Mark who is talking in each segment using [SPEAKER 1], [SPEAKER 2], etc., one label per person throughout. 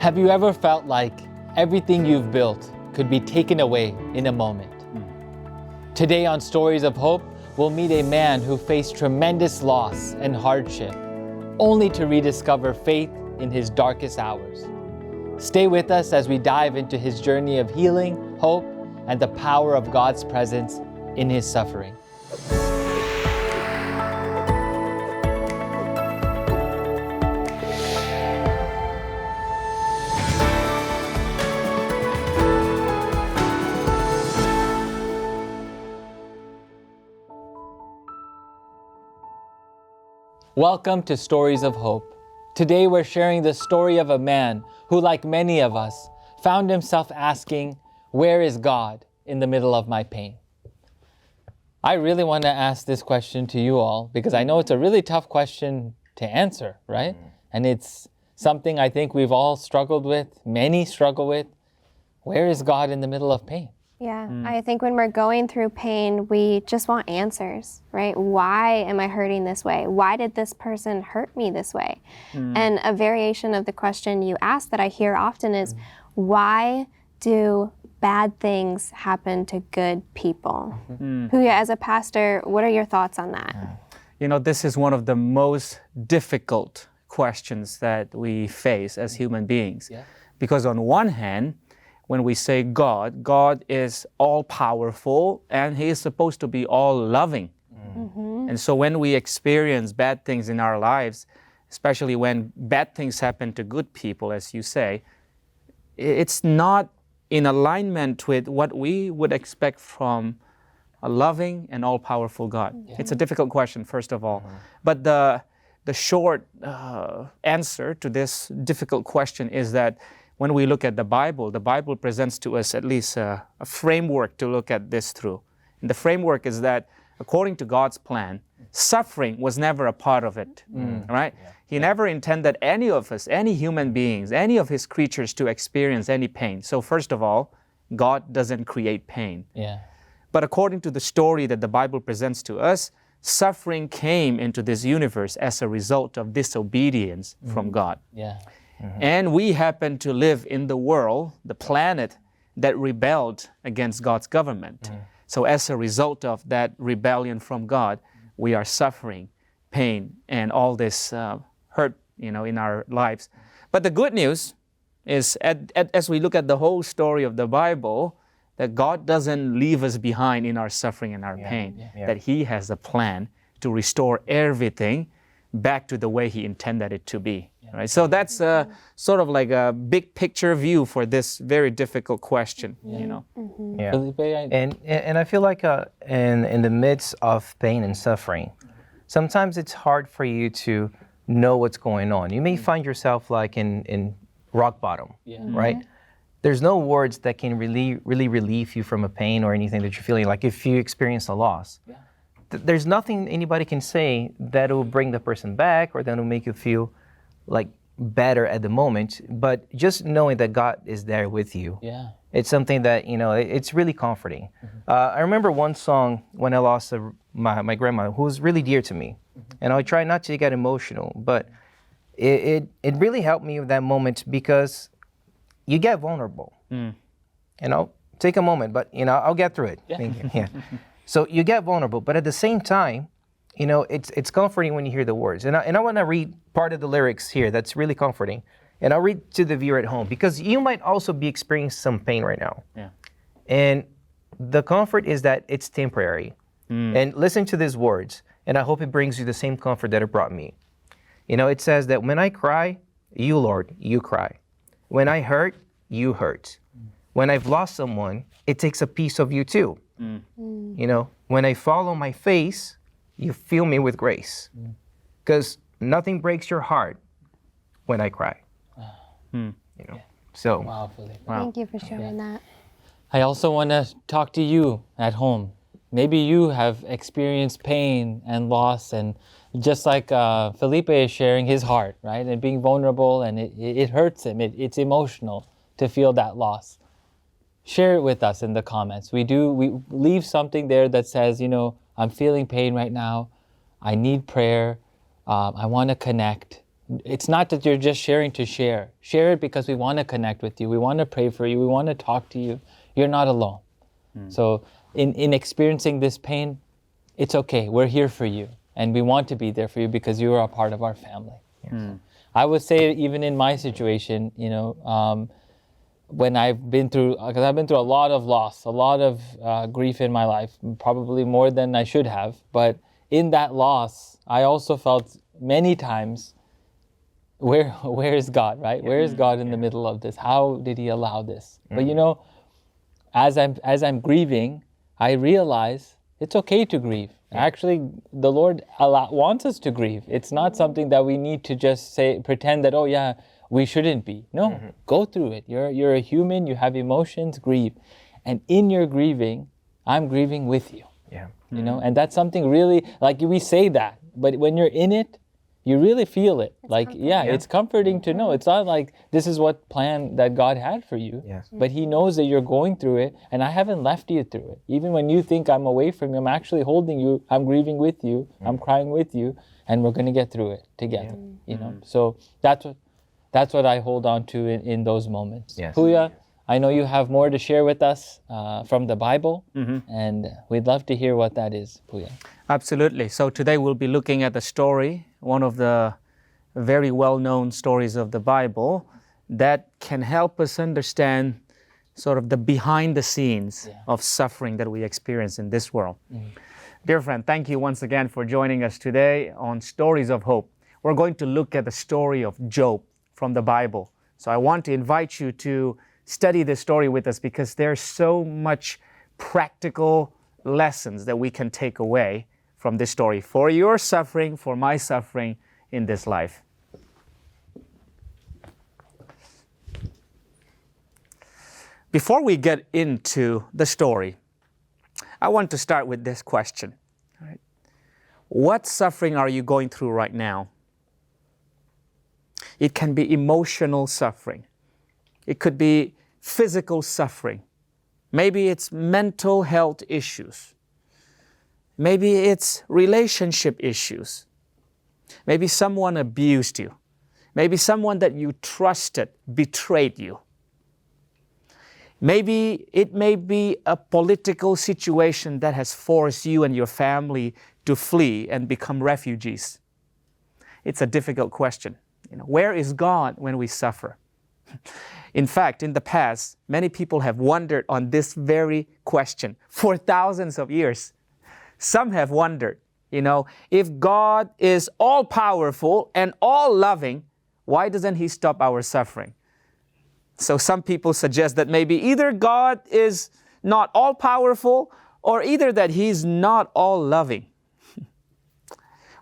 [SPEAKER 1] Have you ever felt like everything you've built could be taken away in a moment? Today on Stories of Hope, we'll meet a man who faced tremendous loss and hardship, only to rediscover faith in his darkest hours. Stay with us as we dive into his journey of healing, hope, and the power of God's presence in his suffering. Welcome to Stories of Hope. Today we're sharing the story of a man who, like many of us, found himself asking, "Where is God in the middle of my pain?" I really want to ask this question to you all because I know it's a really tough question to answer, right? And it's something I think we've all struggled with, many struggle with. Where is God in the middle of pain?
[SPEAKER 2] Yeah, I think when we're going through pain, we just want answers, right? Why am I hurting this way? Why did this person hurt me this way? And a variation of the question you ask that I hear often is, why do bad things happen to good people? Huya, as a pastor, what are your thoughts on that?
[SPEAKER 3] You know, this is one of the most difficult questions that we face as human beings. Because on one hand, when we say God, God is all-powerful and He is supposed to be all-loving. And so when we experience bad things in our lives, especially when bad things happen to good people, as you say, it's not in alignment with what we would expect from a loving and all-powerful God. It's a difficult question, first of all. But the short answer to this difficult question is that when we look at the Bible presents to us at least a framework to look at this through. And the framework is that according to God's plan, suffering was never a part of it, right? He never intended any of us, any human beings, any of His creatures to experience any pain. So first of all, God doesn't create pain. But according to the story that the Bible presents to us, suffering came into this universe as a result of disobedience from God. And we happen to live in the world, the planet, that rebelled against God's government. So as a result of that rebellion from God, we are suffering pain and all this hurt, in our lives. But the good news is, as we look at the whole story of the Bible, that God doesn't leave us behind in our suffering and our pain, that He has a plan to restore everything back to the way He intended it to be. Right? So that's sort of like a big picture view for this very difficult question,
[SPEAKER 1] Felipe,
[SPEAKER 4] And I feel like in the midst of pain and suffering, sometimes it's hard for you to know what's going on. You may find yourself like in rock bottom, right? There's no words that can really relieve you from a pain or anything that you're feeling. Like if you experience a loss, there's nothing anybody can say that will bring the person back or that will make you feel like better at the moment, but just knowing that God is there with you. It's something that, it's really comforting. I remember one song when I lost my grandma, who was really dear to me. And I try not to get emotional, but it really helped me with that moment because you get vulnerable. Take a moment, but, I'll get through it. Thank you. So you get vulnerable, but at the same time, it's comforting when you hear the words. And I want to read part of the lyrics here that's really comforting. And I'll read to the viewer at home because you might also be experiencing some pain right now. And the comfort is that it's temporary. And listen to these words, and I hope it brings you the same comfort that it brought me. It says that when I cry, you, Lord, you cry. When I hurt, you hurt. When I've lost someone, it takes a piece of you too. When I fall on my face, you fill me with grace. Because nothing breaks your heart when I cry. So.
[SPEAKER 1] Wow, Felipe.
[SPEAKER 2] Thank you for sharing that.
[SPEAKER 1] I also want to talk to you at home. Maybe you have experienced pain and loss, and just like Felipe is sharing his heart, right? And being vulnerable, and it hurts him. It's emotional to feel that loss. Share it with us in the comments. We leave something there that says, I'm feeling pain right now. I need prayer. I want to connect. it's not that you're just sharing to share. Share it because we want to connect with you. We want to pray for you. We want to talk to you. You're not alone. So in experiencing this pain, it's okay. We're here for you. And we want to be there for you because you are a part of our family. I would say even in my situation, when I've been through a lot of loss, a lot of grief in my life, probably more than I should have. But in that loss, I also felt many times, where is God, right? Where is God in the middle of this? How did He allow this? But as I'm grieving, I realize it's okay to grieve. Actually, the Lord wants us to grieve. It's not something that we need to just pretend that, oh yeah, we shouldn't be. No, go through it. You're a human, you have emotions, grieve. And in your grieving, I'm grieving with you.
[SPEAKER 4] Yeah.
[SPEAKER 1] And that's something really, like we say that, but when you're in it, you really feel it. It's comforting to know. It's not like this is what plan that God had for you.
[SPEAKER 4] Yes.
[SPEAKER 1] But He knows that you're going through it, and I haven't left you through it. Even when you think I'm away from you, I'm actually holding you. I'm grieving with you. I'm crying with you, and we're going to get through it together. So that's what I hold on to in those moments.
[SPEAKER 4] Yes.
[SPEAKER 1] Puya, I know you have more to share with us from the Bible, and we'd love to hear what that is, Puya.
[SPEAKER 3] Absolutely. So today we'll be looking at the story, one of the very well-known stories of the Bible that can help us understand sort of the behind the scenes of suffering that we experience in this world. Dear friend, thank you once again for joining us today on Stories of Hope. We're going to look at the story of Job from the Bible. So I want to invite you to study this story with us because there's so much practical lessons that we can take away from this story for your suffering, for my suffering in this life. Before we get into the story, I want to start with this question. Right? What suffering are you going through right now? It can be emotional suffering. It could be physical suffering. Maybe it's mental health issues. Maybe it's relationship issues. Maybe someone abused you. Maybe someone that you trusted betrayed you. Maybe it may be a political situation that has forced you and your family to flee and become refugees. It's a difficult question. Where is God when we suffer? In fact, in the past, many people have wondered on this very question for thousands of years. Some have wondered, if God is all-powerful and all-loving, why doesn't He stop our suffering? So some people suggest that maybe either God is not all-powerful or either that He's not all-loving.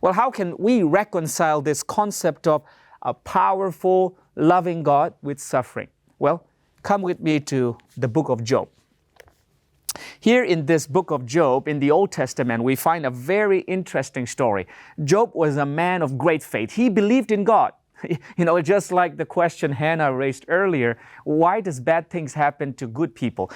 [SPEAKER 3] Well, how can we reconcile this concept of a powerful, loving God with suffering? Well, come with me to the book of Job. Here in this book of Job, in the Old Testament, we find a very interesting story. Job was a man of great faith. He believed in God. Just like the question Hannah raised earlier, why does bad things happen to good people?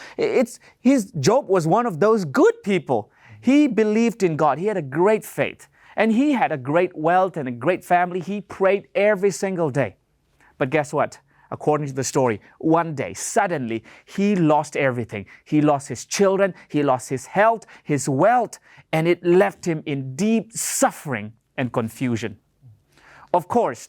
[SPEAKER 3] Job was one of those good people. He believed in God. He had a great faith. And he had a great wealth and a great family. He prayed every single day. But guess what? According to the story, one day, suddenly, he lost everything. He lost his children, he lost his health, his wealth, and it left him in deep suffering and confusion. Of course,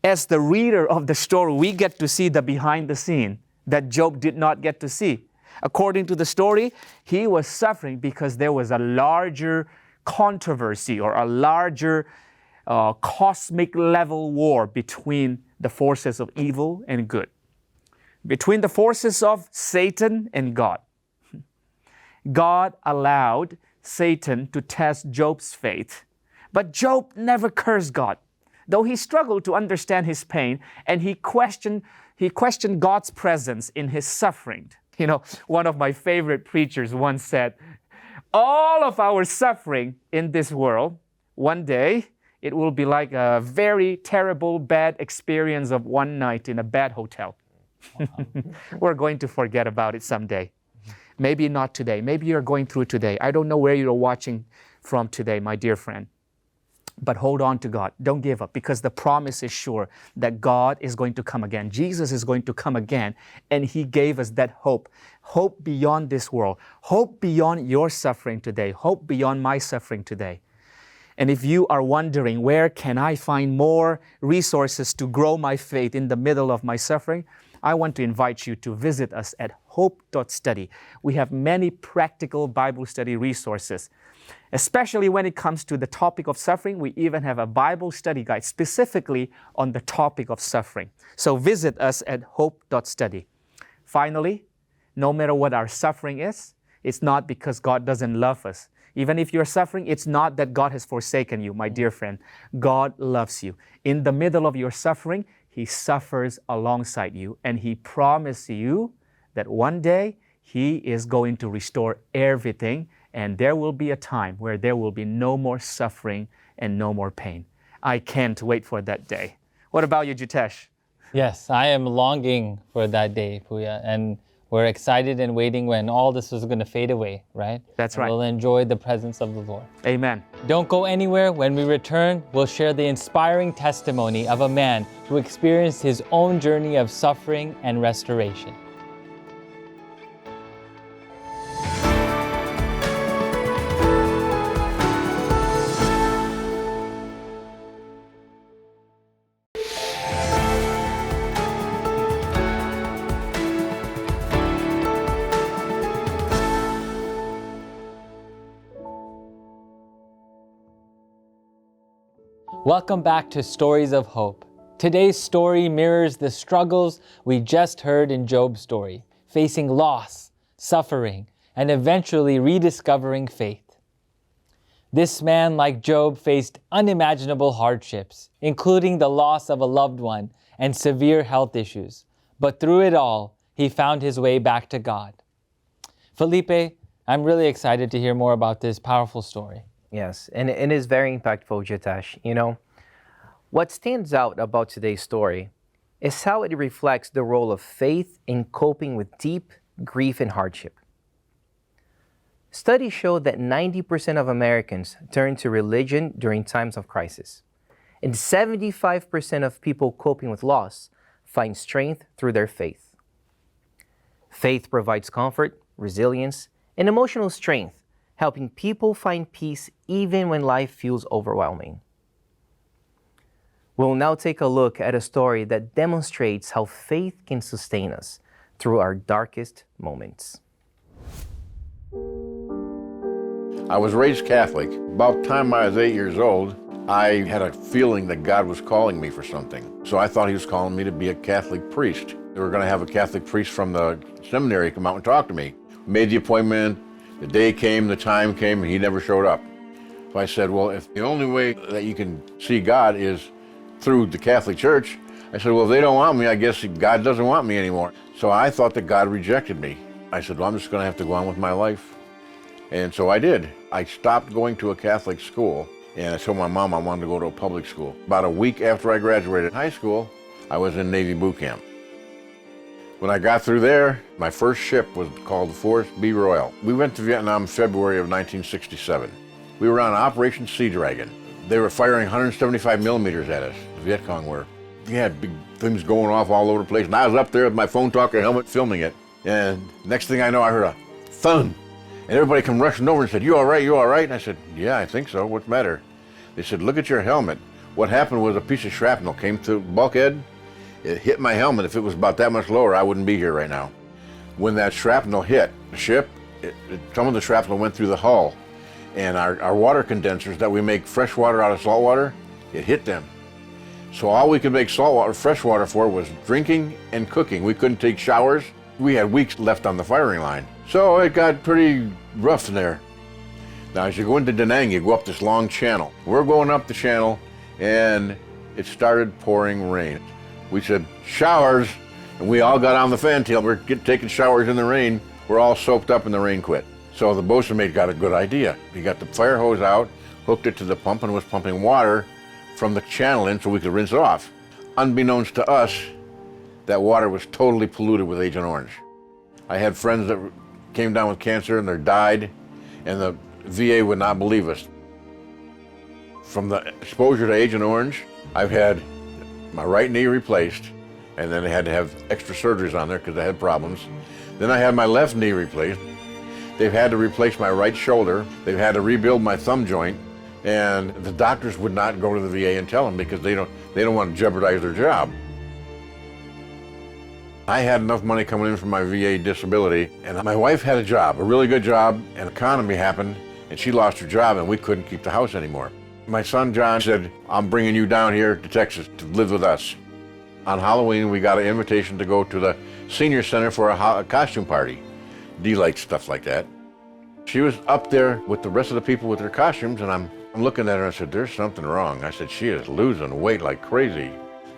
[SPEAKER 3] as the reader of the story, we get to see the behind the scene that Job did not get to see. According to the story, he was suffering because there was a larger controversy or a larger cosmic level war between the forces of evil and good, between the forces of Satan and God. God allowed Satan to test Job's faith, but Job never cursed God, though he struggled to understand his pain and he questioned God's presence in his suffering. One of my favorite preachers once said, all of our suffering in this world, one day, it will be like a very terrible, bad experience of one night in a bad hotel. Wow. We're going to forget about it someday. Maybe not today. Maybe you're going through today. I don't know where you're watching from today, my dear friend. But hold on to God. Don't give up, because the promise is sure that God is going to come again. Jesus is going to come again, and He gave us that hope. Hope beyond this world. Hope beyond your suffering today. Hope beyond my suffering today. And if you are wondering, where can I find more resources to grow my faith in the middle of my suffering? I want to invite you to visit us at hope.study. We have many practical Bible study resources. Especially when it comes to the topic of suffering, we even have a Bible study guide specifically on the topic of suffering. So visit us at hope.study. Finally, no matter what our suffering is, it's not because God doesn't love us. Even if you're suffering, it's not that God has forsaken you, my dear friend. God loves you. In the middle of your suffering, He suffers alongside you, and He promised you that one day He is going to restore everything, and there will be a time where there will be no more suffering and no more pain. I can't wait for that day. What about you, Jitesh?
[SPEAKER 1] Yes, I am longing for that day, Puya, and we're excited and waiting when all this is going to fade away, right?
[SPEAKER 3] That's
[SPEAKER 1] and
[SPEAKER 3] right.
[SPEAKER 1] We'll enjoy the presence of the Lord.
[SPEAKER 3] Amen.
[SPEAKER 1] Don't go anywhere. When we return, we'll share the inspiring testimony of a man who experienced his own journey of suffering and restoration. Welcome back to Stories of Hope. Today's story mirrors the struggles we just heard in Job's story, facing loss, suffering, and eventually rediscovering faith. This man, like Job, faced unimaginable hardships, including the loss of a loved one and severe health issues. But through it all, he found his way back to God. Felipe, I'm really excited to hear more about this powerful story.
[SPEAKER 4] Yes, and it is very impactful, Jitesh. You know, what stands out about today's story is how it reflects the role of faith in coping with deep grief and hardship. Studies show that 90% of Americans turn to religion during times of crisis, and 75% of people coping with loss find strength through their faith. Faith provides comfort, resilience, and emotional strength, helping people find peace even when life feels overwhelming. We'll now take a look at a story that demonstrates how faith can sustain us through our darkest moments.
[SPEAKER 5] I was raised Catholic. About the time I was 8 years old, I had a feeling that God was calling me for something. So I thought He was calling me to be a Catholic priest. They were going to have a Catholic priest from the seminary come out and talk to me. Made the appointment. The day came, the time came, and he never showed up. So I said, well, if the only way that you can see God is through the Catholic Church, I said, well, if they don't want me, I guess God doesn't want me anymore. So I thought that God rejected me. I said, well, I'm just going to have to go on with my life. And so I did. I stopped going to a Catholic school, and I told my mom I wanted to go to a public school. About a week after I graduated high school, I was in Navy boot camp. When I got through there, my first ship was called the Forest B. Royal. We went to Vietnam in February of 1967. We were on Operation Sea Dragon. They were firing 175 millimeters at us, the Viet Cong were. We had big things going off all over the place, and I was up there with my phone talker helmet filming it. And next thing I know, I heard a thud. And everybody come rushing over and said, you all right, you all right? And I said, yeah, I think so, what's the matter? They said, look at your helmet. What happened was a piece of shrapnel came through the bulkhead. It hit my helmet. If it was about that much lower, I wouldn't be here right now. When that shrapnel hit the ship, some of the shrapnel went through the hull, and our water condensers that we make fresh water out of salt water, it hit them. So all we could make fresh water for was drinking and cooking. We couldn't take showers. We had weeks left on the firing line. So it got pretty rough in there. Now as you go into Da Nang, you go up this long channel. We're going up the channel, and it started pouring rain. We said, showers, and we all got on the fantail. We're taking showers in the rain. We're all soaked up and the rain quit. So the bosun mate got a good idea. He got the fire hose out, hooked it to the pump, and was pumping water from the channel in so we could rinse it off. Unbeknownst to us, that water was totally polluted with Agent Orange. I had friends that came down with cancer and they died, and the VA would not believe us. From the exposure to Agent Orange, I've had my right knee replaced, and then I had to have extra surgeries on there because I had problems. Then I had my left knee replaced. They've had to replace my right shoulder. They've had to rebuild my thumb joint, and the doctors would not go to the VA and tell them because they don't want to jeopardize their job. I had enough money coming in from my VA disability, and my wife had a job, a really good job, and the economy happened, and she lost her job, and we couldn't keep the house anymore. My son John said, I'm bringing you down here to Texas to live with us. On Halloween, we got an invitation to go to the senior center for a costume party. Dee likes stuff like that. She was up there with the rest of the people with their costumes, and I'm looking at her and I said, there's something wrong. I said, she is losing weight like crazy.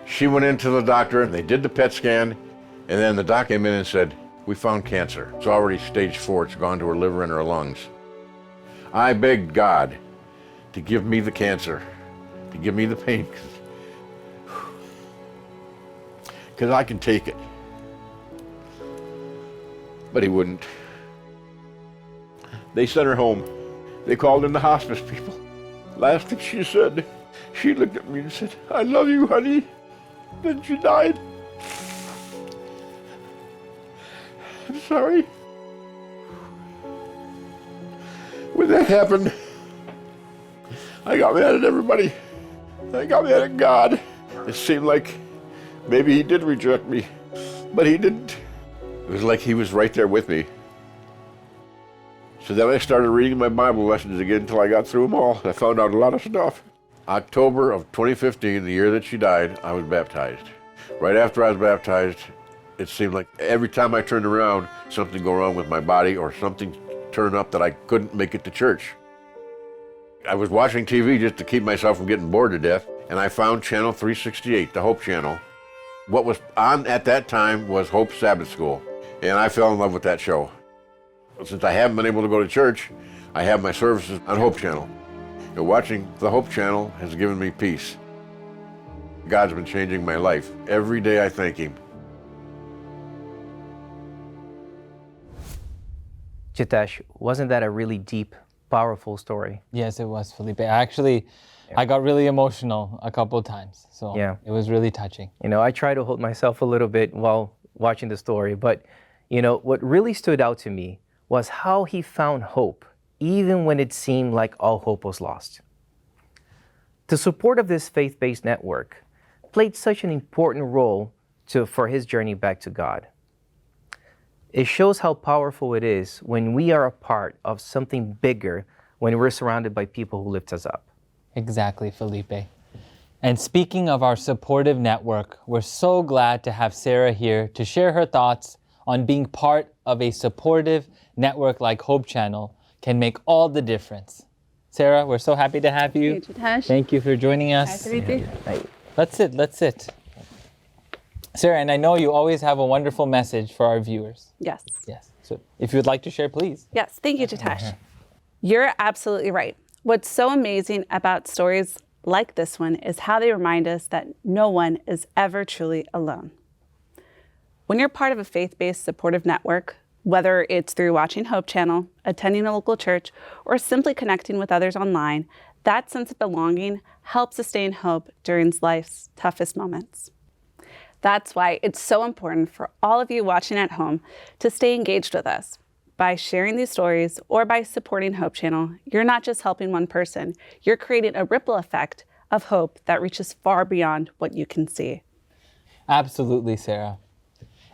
[SPEAKER 5] She went into the doctor, and they did the PET scan, and then the doc came in and said, we found cancer. It's already stage 4. It's gone to her liver and her lungs. I begged God to give me the cancer, to give me the pain, because I can take it. But he wouldn't. They sent her home. They called in the hospice people. Last thing she said, she looked at me and said, I love you, honey. Then she died. I'm sorry. When that happened, I got mad at everybody. I got mad at God. It seemed like maybe he did reject me, but he didn't. It was like he was right there with me. So then I started reading my Bible lessons again until I got through them all. I found out a lot of stuff. October of 2015, the year that she died, I was baptized. Right after I was baptized, it seemed like every time I turned around, something go wrong with my body or something turned up that I couldn't make it to church. I was watching TV just to keep myself from getting bored to death, and I found Channel 368, the Hope Channel. What was on at that time was Hope Sabbath School, and I fell in love with that show. Since I haven't been able to go to church, I have my services on Hope Channel. And watching the Hope Channel has given me peace. God's been changing my life. Every day I thank Him.
[SPEAKER 4] Jitesh, wasn't that a really deep, powerful story?
[SPEAKER 1] Yes, it was, Felipe. I got really emotional a couple of times. So
[SPEAKER 4] Yeah.
[SPEAKER 1] it was really touching.
[SPEAKER 4] You know, I try to hold myself a little bit while watching the story, but you know, what really stood out to me was how he found hope, even when it seemed like all hope was lost. The support of this faith-based network played such an important role for his journey back to God. It shows how powerful it is when we are a part of something bigger, when we're surrounded by people who lift us up.
[SPEAKER 1] Exactly, Felipe. And speaking of our supportive network, we're so glad to have Sarah here to share her thoughts on being part of a supportive network like Hope Channel can make all the difference. Sarah, we're so happy to have you.
[SPEAKER 6] Thank you, Jitesh.
[SPEAKER 1] Thank you for joining us. Let's sit. Sarah, and I know you always have a wonderful message for our viewers.
[SPEAKER 6] Yes.
[SPEAKER 1] Yes. So if you would like to share, please.
[SPEAKER 6] Yes. Thank you, Jitesh. You're absolutely right. What's so amazing about stories like this one is how they remind us that no one is ever truly alone. When you're part of a faith-based supportive network, whether it's through watching Hope Channel, attending a local church, or simply connecting with others online, that sense of belonging helps sustain hope during life's toughest moments. That's why it's so important for all of you watching at home to stay engaged with us. By sharing these stories or by supporting Hope Channel, you're not just helping one person, you're creating a ripple effect of hope that reaches far beyond what you can see.
[SPEAKER 1] Absolutely, Sarah.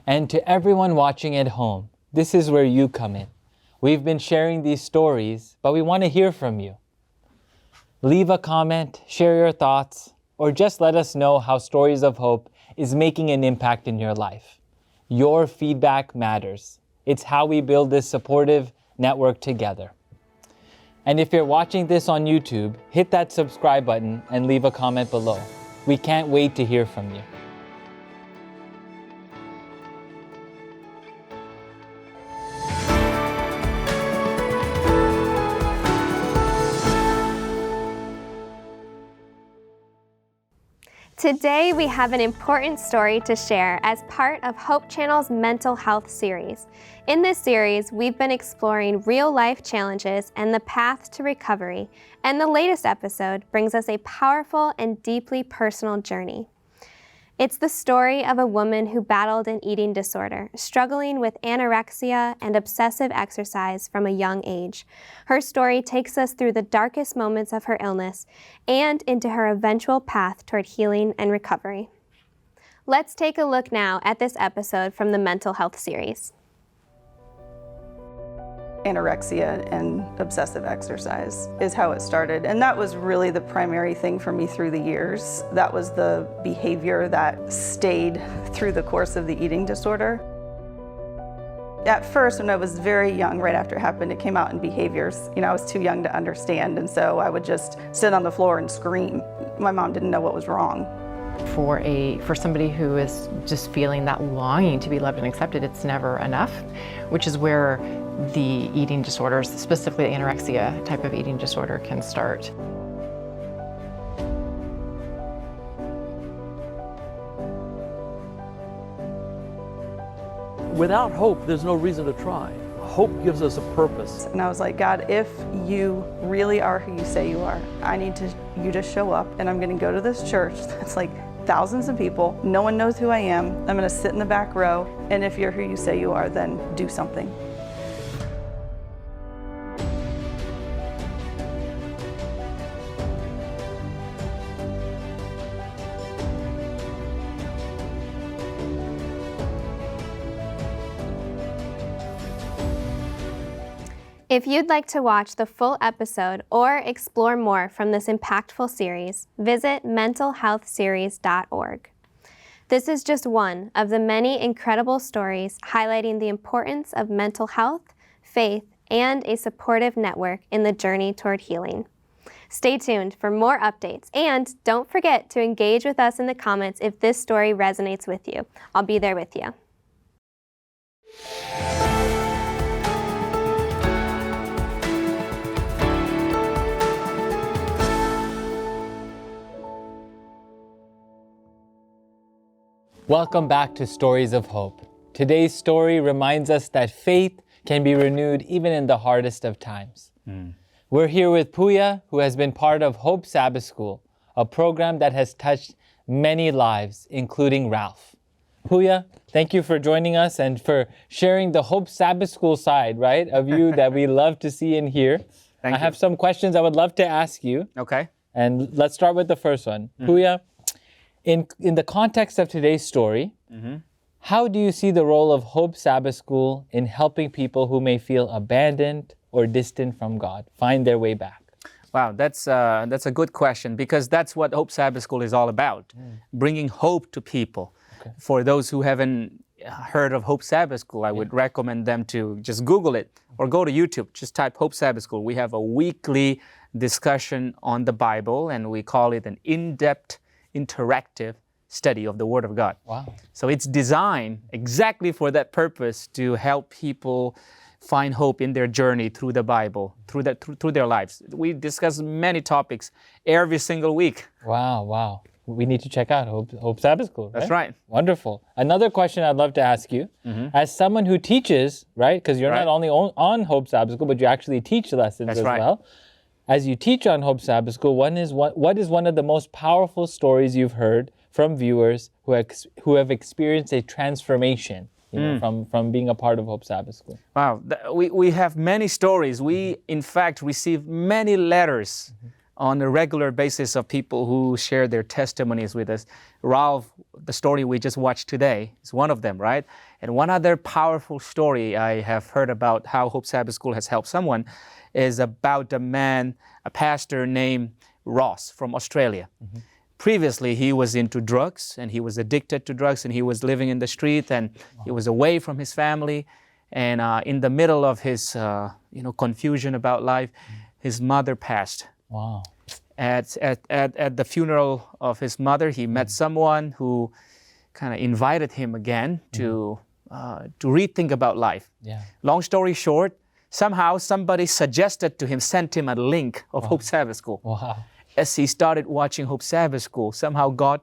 [SPEAKER 1] And to everyone watching at home, this is where you come in. We've been sharing these stories, but we want to hear from you. Leave a comment, share your thoughts, or just let us know how Stories of Hope is making an impact in your life. Your feedback matters. It's how we build this supportive network together. And if you're watching this on YouTube, hit that subscribe button and leave a comment below. We can't wait to hear from you.
[SPEAKER 2] Today we have an important story to share as part of Hope Channel's mental health series. In this series, we've been exploring real-life challenges and the path to recovery, and the latest episode brings us a powerful and deeply personal journey. It's the story of a woman who battled an eating disorder, struggling with anorexia and obsessive exercise from a young age. Her story takes us through the darkest moments of her illness and into her eventual path toward healing and recovery. Let's take a look now at this episode from the mental health series.
[SPEAKER 7] Anorexia and obsessive exercise is how it started. And that was really the primary thing for me through the years. That was the behavior that stayed through the course of the eating disorder. At first, when I was very young, right after it happened, it came out in behaviors. I was too young to understand, and so I would just sit on the floor and scream. My mom didn't know what was wrong.
[SPEAKER 8] For somebody who is just feeling that longing to be loved and accepted, it's never enough, which is where the eating disorders, specifically the anorexia type of eating disorder, can start.
[SPEAKER 9] Without hope, there's no reason to try. Hope gives us a purpose.
[SPEAKER 7] And I was like, God, if you really are who you say you are, I need you to show up, and I'm going to go to this church that's like thousands of people. No one knows who I am. I'm going to sit in the back row, and if you're who you say you are, then do something.
[SPEAKER 2] If you'd like to watch the full episode or explore more from this impactful series, visit mentalhealthseries.org. This is just one of the many incredible stories highlighting the importance of mental health, faith, and a supportive network in the journey toward healing. Stay tuned for more updates, and don't forget to engage with us in the comments if this story resonates with you. I'll be there with you.
[SPEAKER 1] Welcome back to Stories of Hope. Today's story reminds us that faith can be renewed even in the hardest of times. We're here with Puya, who has been part of Hope Sabbath School, a program that has touched many lives, including Ralph. Puya, thank you for joining us and for sharing the Hope Sabbath School side, right, of you that we love to see and hear.
[SPEAKER 3] Thank
[SPEAKER 1] I
[SPEAKER 3] you.
[SPEAKER 1] have some questions I would love to ask you.
[SPEAKER 3] Okay.
[SPEAKER 1] And let's start with the first one. Puya, in the context of today's story, how do you see the role of Hope Sabbath School in helping people who may feel abandoned or distant from God find their way back?
[SPEAKER 3] Wow, that's a good question, because that's what Hope Sabbath School is all about, bringing hope to people. Okay. For those who haven't heard of Hope Sabbath School, I would recommend them to just Google it or go to YouTube. Just type Hope Sabbath School. We have a weekly discussion on the Bible, and we call it an in-depth interactive study of the Word of God.
[SPEAKER 1] Wow.
[SPEAKER 3] So it's designed exactly for that purpose, to help people find hope in their journey through the Bible, through their lives. We discuss many topics every single week.
[SPEAKER 1] Wow. We need to check out Hope Sabbath School.
[SPEAKER 3] That's right.
[SPEAKER 1] Wonderful. Another question I'd love to ask you, as someone who teaches, right, because you're not only on Hope Sabbath School, but you actually teach lessons as well. As you teach on Hope Sabbath School, what is one of the most powerful stories you've heard from viewers who have experienced a transformation, from being a part of Hope Sabbath School?
[SPEAKER 3] Wow, we have many stories. We, in fact, receive many letters on a regular basis of people who share their testimonies with us. Ralph, the story we just watched today, is one of them, right? And one other powerful story I have heard about how Hope Sabbath School has helped someone is about a pastor named Ross from Australia. Previously, he was into drugs, and he was addicted to drugs, and he was living in the street, and he was away from his family. And in the middle of his confusion about life, his mother passed.
[SPEAKER 1] Wow.
[SPEAKER 3] At the funeral of his mother, he met someone who kind of invited him again to rethink about life.
[SPEAKER 1] Yeah.
[SPEAKER 3] Long story short, somehow somebody suggested to him, sent him a link of Hope Sabbath School.
[SPEAKER 1] Wow.
[SPEAKER 3] as he started watching Hope Sabbath School, somehow God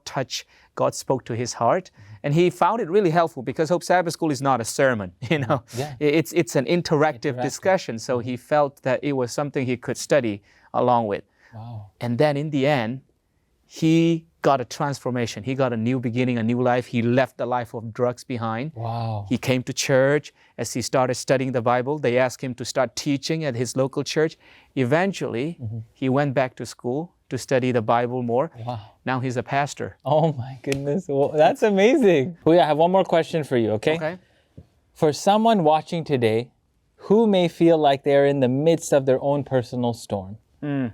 [SPEAKER 3] spoke to his heart. And he found it really helpful because Hope Sabbath School is not a sermon,
[SPEAKER 1] Yeah.
[SPEAKER 3] It's an interactive discussion. So he felt that it was something he could study along with.
[SPEAKER 1] Wow.
[SPEAKER 3] And then in the end, he got a transformation. He got a new beginning, a new life. He left the life of drugs behind.
[SPEAKER 1] Wow.
[SPEAKER 3] He came to church. As he started studying the Bible, they asked him to start teaching at his local church. Eventually, he went back to school to study the Bible more.
[SPEAKER 1] Wow.
[SPEAKER 3] Now he's a pastor.
[SPEAKER 1] Oh my goodness. Well, that's amazing. I have one more question for you, okay? For someone watching today who may feel like they're in the midst of their own personal storm,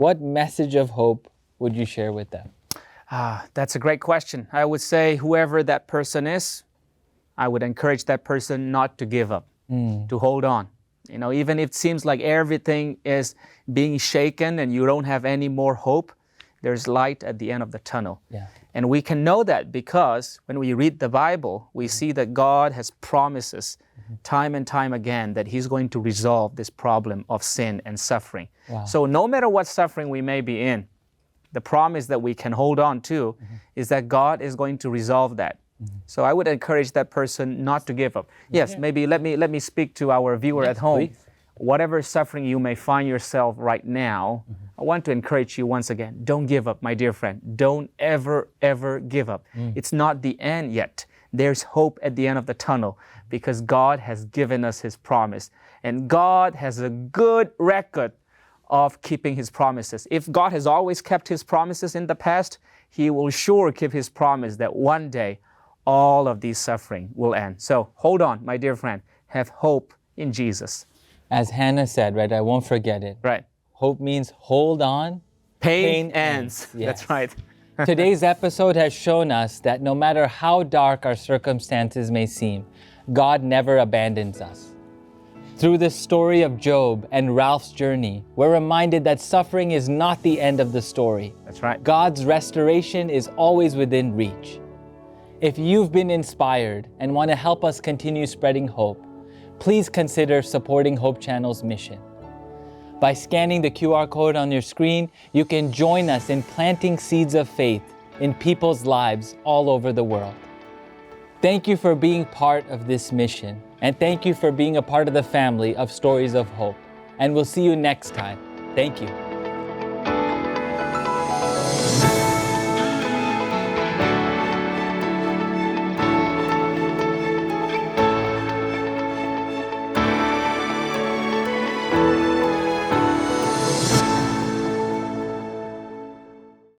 [SPEAKER 1] what message of hope would you share with them?
[SPEAKER 3] That's a great question. I would say whoever that person is, I would encourage that person not to give up, to hold on. You know, even if it seems like everything is being shaken and you don't have any more hope, there's light at the end of the tunnel.
[SPEAKER 1] Yeah.
[SPEAKER 3] And we can know that because when we read the Bible, we see that God has promises time and time again that He's going to resolve this problem of sin and suffering.
[SPEAKER 1] Wow.
[SPEAKER 3] So no matter what suffering we may be in, the promise that we can hold on to is that God is going to resolve that. So I would encourage that person not to give up. Yes, maybe let me speak to our viewer at home.
[SPEAKER 1] Please.
[SPEAKER 3] Whatever suffering you may find yourself right now, I want to encourage you once again, don't give up, my dear friend. Don't ever, ever give up. It's not the end yet. There's hope at the end of the tunnel because God has given us His promise. And God has a good record of keeping His promises. If God has always kept His promises in the past, He will sure keep His promise that one day all of these suffering will end. So hold on, my dear friend. Have hope in Jesus.
[SPEAKER 1] As Hannah said, right, I won't forget it.
[SPEAKER 3] Right.
[SPEAKER 1] Hope means hold on.
[SPEAKER 3] Pain ends.
[SPEAKER 1] Yes.
[SPEAKER 3] That's right.
[SPEAKER 1] Today's episode has shown us that no matter how dark our circumstances may seem, God never abandons us. Through the story of Job and Ralph's journey, we're reminded that suffering is not the end of the story.
[SPEAKER 3] That's right.
[SPEAKER 1] God's restoration is always within reach. If you've been inspired and want to help us continue spreading hope, please consider supporting Hope Channel's mission. By scanning the QR code on your screen, you can join us in planting seeds of faith in people's lives all over the world. Thank you for being part of this mission, and thank you for being a part of the family of Stories of Hope. And we'll see you next time. Thank you.